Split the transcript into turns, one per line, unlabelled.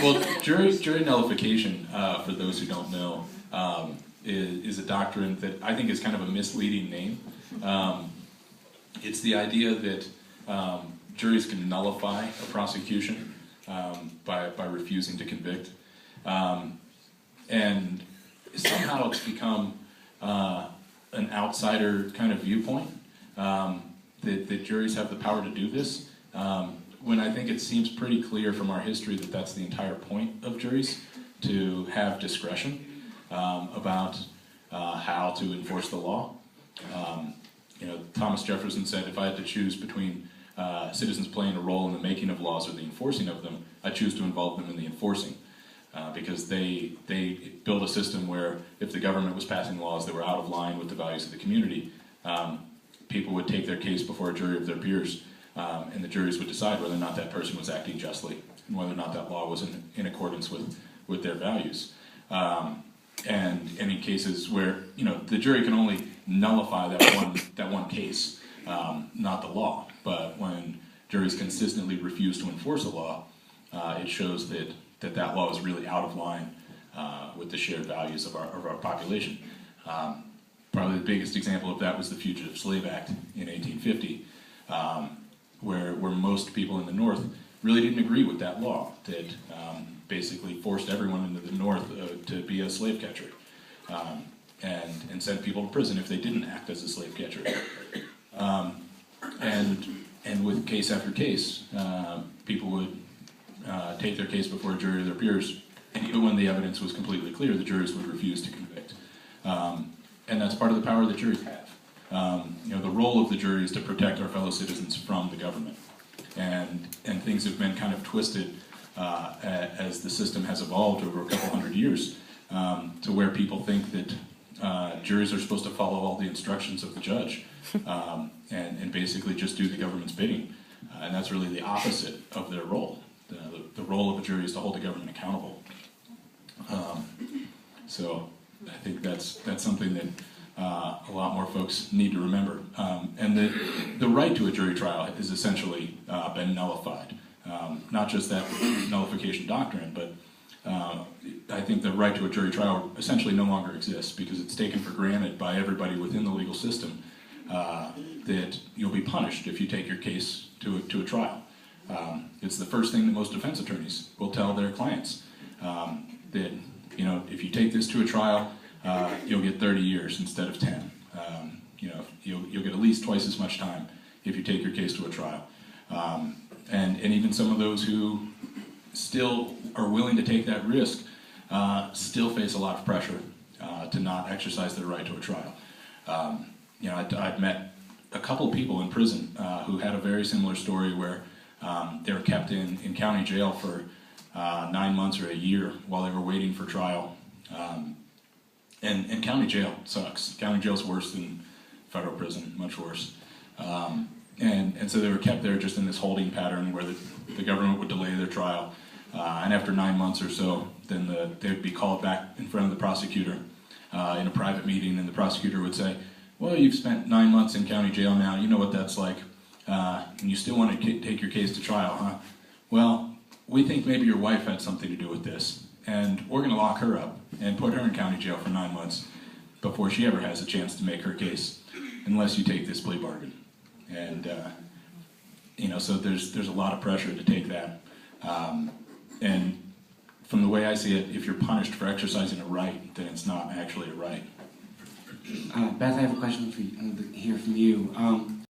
Well, jury nullification, for those who don't know, is a doctrine that I think is kind of a misleading name. It's the idea that juries can nullify a prosecution by refusing to convict. And somehow it's become an outsider kind of viewpoint that juries have the power to do this, when I think it seems pretty clear from our history that that's the entire point of juries, to have discretion about how to enforce the law. Thomas Jefferson said, if I had to choose between citizens playing a role in the making of laws or the enforcing of them, I choose to involve them in the enforcing. Because they built a system where if the government was passing laws that were out of line with the values of the community, people would take their case before a jury of their peers, and the juries would decide whether or not that person was acting justly and whether or not that law was in accordance with their values. And in cases where the jury can only nullify that one case, not the law, but when juries consistently refuse to enforce a law, it shows that law is really out of line with the shared values of our population. Probably the biggest example of that was the Fugitive Slave Act in 1850, where most people in the North really didn't agree with that law that basically forced everyone into the North to be a slave catcher, and sent people to prison if they didn't act as a slave catcher. And with case after case, people would take their case before a jury of their peers, and even when the evidence was completely clear, the juries would refuse to convict. And that's part of the power that juries have. The role of the jury is to protect our fellow citizens from the government. And things have been kind of twisted as the system has evolved over a couple hundred years, to where people think that juries are supposed to follow all the instructions of the judge, and basically just do the government's bidding. And that's really the opposite of their role. The role of a jury is to hold the government accountable. So I think that's something that a lot more folks need to remember. And the right to a jury trial has essentially been nullified. Not just that nullification doctrine, but I think the right to a jury trial essentially no longer exists, because it's taken for granted by everybody within the legal system that you'll be punished if you take your case to a trial. It's the first thing that most defense attorneys will tell their clients, that if you take this to a trial, you'll get 30 years instead of 10. You'll get at least twice as much time if you take your case to a trial. And even some of those who still are willing to take that risk still face a lot of pressure to not exercise their right to a trial. I've met a couple of people in prison who had a very similar story where they were kept in county jail for 9 months or a year while they were waiting for trial. And county jail sucks. County jail's worse than federal prison, much worse. And so they were kept there just in this holding pattern where the government would delay their trial. And after 9 months or so, then they would be called back in front of the prosecutor in a private meeting, and the prosecutor would say, well, you've spent 9 months in county jail now, you know what that's like, and you still want to take your case to trial, huh? Well, we think maybe your wife had something to do with this, and we're going to lock her up and put her in county jail for 9 months before she ever has a chance to make her case, unless you take this plea bargain. And so there's a lot of pressure to take that. And from the way I see it, if you're punished for exercising a right, then it's not actually a right.
Beth, I have a question for you, hear from you.